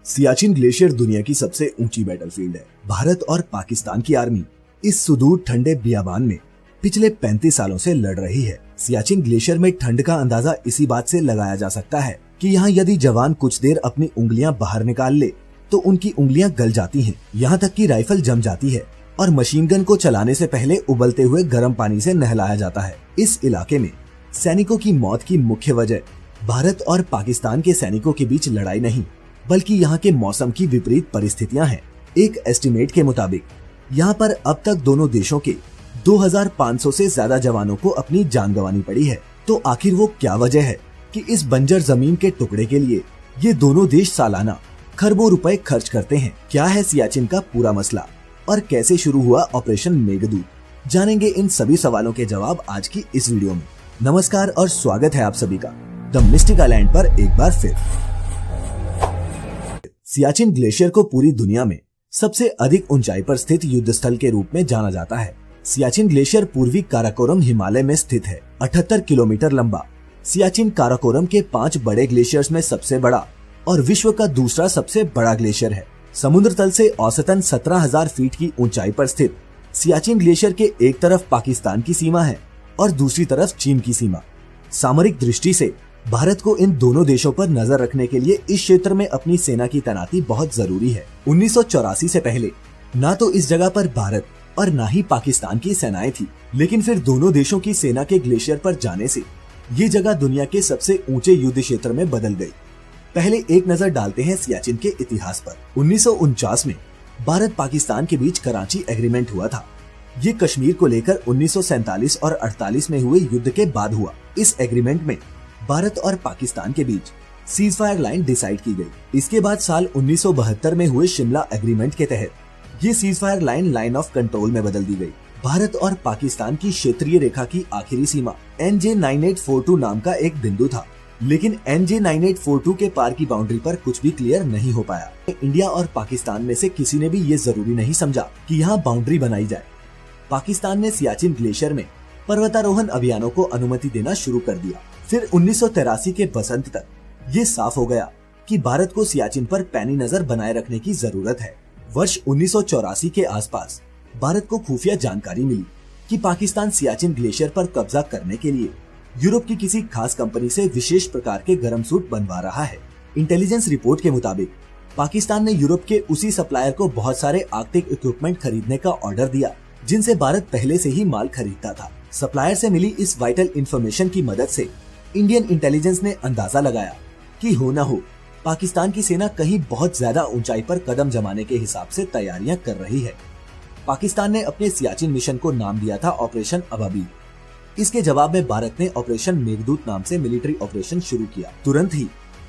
Siachen glacier दुनिया की सबसे ऊंची बैटलफील्ड है। भारत और पाकिस्तान की आर्मी इस सुदूर ठंडे बियाबान में पिछले 35 सालों से लड़ रही है। सियाचिन ग्लेशियर में ठंड का अंदाजा इसी बात से लगाया जा सकता है कि यहाँ यदि जवान कुछ देर अपनी उंगलियां बाहर निकाल ले तो उनकी उंगलियां गल जाती हैं। यहाँ तक कि राइफल जम जाती है और मशीन गन को चलाने से पहले उबलते हुए गर्म पानी से नहलाया जाता है। इस इलाके में सैनिकों की मौत की मुख्य वजह भारत और पाकिस्तान के सैनिकों के बीच लड़ाई नहीं, बल्कि यहाँ के मौसम की विपरीत परिस्थितियां हैं। एक एस्टिमेट के मुताबिक यहाँ पर अब तक दोनों देशों के 2500 से ज्यादा जवानों को अपनी जान गंवानी पड़ी है। तो आखिर वो क्या वजह है कि इस बंजर जमीन के टुकड़े के लिए ये दोनों देश सालाना खरबों रुपए खर्च करते हैं? क्या है सियाचिन का पूरा मसला और कैसे शुरू हुआ ऑपरेशन मेघदूत? जानेंगे इन सभी सवालों के जवाब आज की इस वीडियो में। नमस्कार और स्वागत है आप सभी का द मिस्टिक आइलैंड पर एक बार फिर। सियाचिन ग्लेशियर को पूरी दुनिया में सबसे अधिक ऊंचाई पर स्थित युद्ध स्थल के रूप में जाना जाता है। सियाचिन ग्लेशियर पूर्वी काराकोरम हिमालय में स्थित है। 78 किलोमीटर लंबा सियाचिन काराकोरम के 5 बड़े ग्लेशियर्स में सबसे बड़ा और विश्व का दूसरा सबसे बड़ा ग्लेशियर है। समुद्र तल से औसतन 17,000 फीट की ऊंचाई पर स्थित सियाचिन ग्लेशियर के एक तरफ पाकिस्तान की सीमा है और दूसरी तरफ चीन की सीमा। सामरिक दृष्टि से भारत को इन दोनों देशों पर नजर रखने के लिए इस क्षेत्र में अपनी सेना की तैनाती बहुत जरूरी है। 1984 से पहले न तो इस जगह पर भारत और न ही पाकिस्तान की सेनाएं थी, लेकिन फिर दोनों देशों की सेना के ग्लेशियर पर जाने से ये जगह दुनिया के सबसे ऊंचे युद्ध क्षेत्र में बदल गई। पहले एक नजर डालते हैं सियाचिन के इतिहास पर। 1949 में भारत पाकिस्तान के बीच कराची एग्रीमेंट हुआ था। ये कश्मीर को लेकर 1947 और 48 में हुए युद्ध के बाद हुआ। इस एग्रीमेंट में भारत और पाकिस्तान के बीच सीज फायर लाइन डिसाइड की गई। इसके बाद साल 1972 में हुए शिमला एग्रीमेंट के तहत ये cease fire line of control में बदल दी गई। भारत और पाकिस्तान की क्षेत्रीय रेखा की आखिरी सीमा NJ 9842 नाम का एक बिंदु था, लेकिन NJ 9842 के पार की बाउंड्री पर कुछ भी क्लियर नहीं हो पाया। इंडिया और पाकिस्तान में से किसी ने भी ये जरूरी नहीं समझा कि यहाँ बाउंड्री बनाई जाए। पाकिस्तान ने सियाचिन ग्लेशियर में पर्वतारोहण अभियानों को अनुमति देना शुरू कर दिया। फिर 1983 के बसंत तक ये साफ हो गया कि भारत को सियाचिन पर पैनी नजर बनाए रखने की जरूरत है। वर्ष 1984 के आसपास भारत को खुफिया जानकारी मिली कि पाकिस्तान सियाचिन ग्लेशियर पर कब्जा करने के लिए यूरोप की किसी खास कंपनी से विशेष प्रकार के गर्म सूट बनवा रहा है। इंटेलिजेंस रिपोर्ट के मुताबिक पाकिस्तान ने यूरोप के उसी सप्लायर को बहुत सारे आर्कटिक इक्विपमेंट खरीदने का ऑर्डर दिया जिनसे भारत पहले से ही माल खरीदता था। सप्लायर से मिली इस वाइटल इंफॉर्मेशन की मदद से इंडियन इंटेलिजेंस ने अंदाजा लगाया कि हो न हो पाकिस्तान की सेना कहीं बहुत ज्यादा ऊंचाई पर कदम जमाने के हिसाब से तैयारियां कर रही है। पाकिस्तान ने अपने सियाचिन मिशन को नाम दिया था ऑपरेशन अबाबील। इसके जवाब में भारत ने ऑपरेशन मेघदूत नाम से मिलिट्री ऑपरेशन शुरू किया। तुरंत ही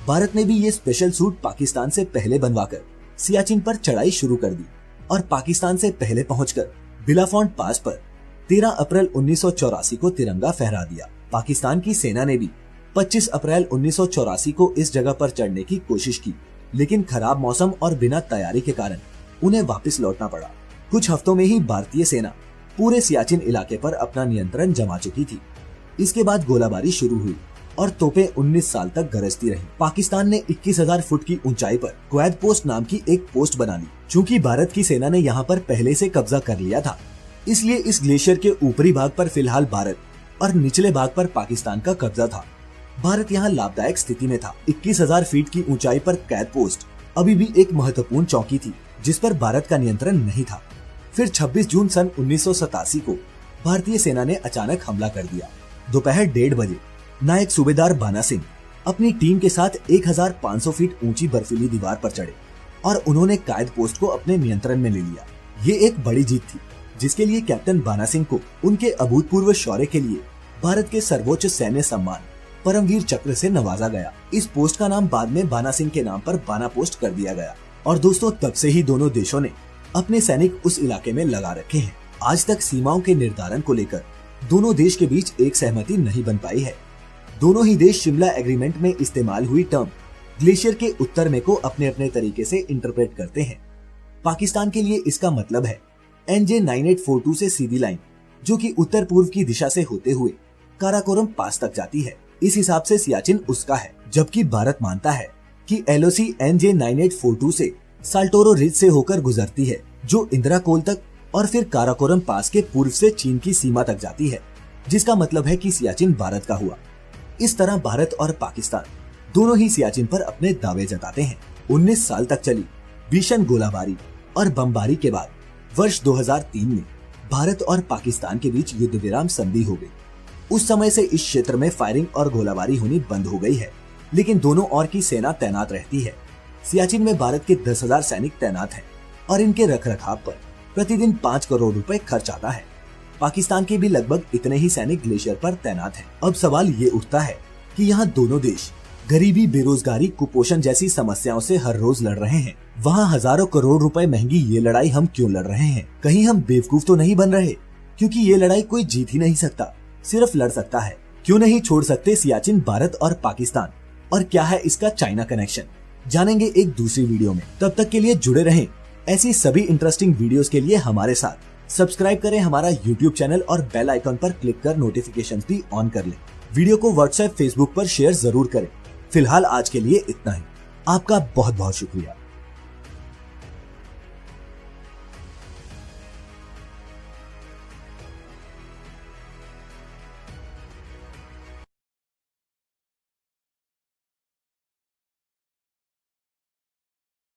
भारत ने भी ये स्पेशल सूट पाकिस्तान से पहले बनवाकर सियाचिन पर चढ़ाई शुरू कर दी और पाकिस्तान से पहले पहुंचकर बिलाफोंट पास पर 13 अप्रैल 1984 को तिरंगा फहरा दिया। पाकिस्तान की सेना ने भी 25 अप्रैल 1984 को इस जगह पर चढ़ने की कोशिश की, लेकिन खराब मौसम और बिना तैयारी के कारण उन्हें वापस लौटना पड़ा। कुछ हफ्तों में ही भारतीय सेना पूरे सियाचिन इलाके पर अपना नियंत्रण जमा चुकी थी। इसके बाद गोलाबारी शुरू हुई और तोपें 19 साल तक गरजती रही। पाकिस्तान ने 21,000 फुट की ऊंचाई पर क्वैद पोस्ट नाम की एक पोस्ट बना ली। चूँकि भारत की सेना ने यहाँ पर पहले से कब्जा कर लिया था, इसलिए इस ग्लेशियर के ऊपरी भाग पर फिलहाल भारत और निचले भाग पर पाकिस्तान का कब्जा था। भारत यहाँ लाभदायक स्थिति में था। 21,000 फीट की ऊंचाई पर कैद पोस्ट अभी भी एक महत्वपूर्ण चौकी थी जिस पर भारत का नियंत्रण नहीं था। फिर 26 जून सन 1987 को भारतीय सेना ने अचानक हमला कर दिया। दोपहर 1:30 बजे नायक सूबेदार बाना सिंह अपनी टीम के साथ 1,500 फीट ऊंची बर्फीली दीवार पर चढ़े और उन्होंने कैद पोस्ट को अपने नियंत्रण में ले लिया। ये एक बड़ी जीत थी जिसके लिए कैप्टन बाना सिंह को उनके अभूतपूर्व शौर्य के लिए भारत के सर्वोच्च सैन्य सम्मान परमवीर चक्र से नवाजा गया। इस पोस्ट का नाम बाद में बाना सिंह के नाम पर बाना पोस्ट कर दिया गया। और दोस्तों, तब से ही दोनों देशों ने अपने सैनिक उस इलाके में लगा रखे हैं। आज तक सीमाओं के निर्धारण को लेकर दोनों देश के बीच एक सहमति नहीं बन पाई है। दोनों ही देश शिमला एग्रीमेंट में इस्तेमाल हुई टर्म ग्लेशियर के उत्तर में को अपने अपने तरीके से इंटरप्रेट करते हैं। पाकिस्तान के लिए इसका मतलब है NJ 9842 से सीधी लाइन जो कि उत्तर पूर्व की दिशा से होते हुए काराकोरम पास तक जाती है। इस हिसाब से सियाचिन उसका है, जबकि भारत मानता है कि LOC NJ9842 से साल्टोरो रिज से होकर गुजरती है, जो इंदिराकोल तक और फिर काराकोरम पास के पूर्व से चीन की सीमा तक जाती है, जिसका मतलब है कि सियाचिन भारत का हुआ। इस तरह भारत और पाकिस्तान दोनों ही सियाचिन पर अपने दावे जताते हैं। 19 साल तक चली भीषण गोलाबारी और बमबारी के बाद वर्ष 2003 में भारत और पाकिस्तान के बीच युद्ध विराम संधि हो गई। उस समय से इस क्षेत्र में फायरिंग और गोलाबारी होनी बंद हो गई है, लेकिन दोनों ओर की सेना तैनात रहती है। सियाचिन में भारत के 10,000 सैनिक तैनात हैं और इनके रखरखाव पर प्रतिदिन 5 करोड़ रुपए खर्च आता है। पाकिस्तान के भी लगभग इतने ही सैनिक ग्लेशियर पर तैनात हैं। अब सवाल ये उठता है कि यहाँ दोनों देश गरीबी, बेरोजगारी, कुपोषण जैसी समस्याओं से हर रोज लड़ रहे हैं। वहाँ हजारों करोड़ रुपए महंगी ये लड़ाई हम क्यों लड़ रहे हैं? कहीं हम बेवकूफ तो नहीं बन रहे? क्योंकि ये लड़ाई कोई जीत ही नहीं सकता, सिर्फ लड़ सकता है। क्यों नहीं छोड़ सकते सियाचिन भारत और पाकिस्तान? और क्या है इसका चाइना कनेक्शन, जानेंगे एक दूसरी वीडियो में। तब तक के लिए जुड़े रहें ऐसी सभी इंटरेस्टिंग वीडियोस के लिए हमारे साथ। सब्सक्राइब करें हमारा YouTube चैनल और बेल आइकॉन पर क्लिक कर नोटिफिकेशंस भी ऑन कर लें। वीडियो को व्हाट्सएप, फेसबुक पर शेयर जरूर करें। फिलहाल आज के लिए इतना ही। आपका बहुत बहुत शुक्रिया।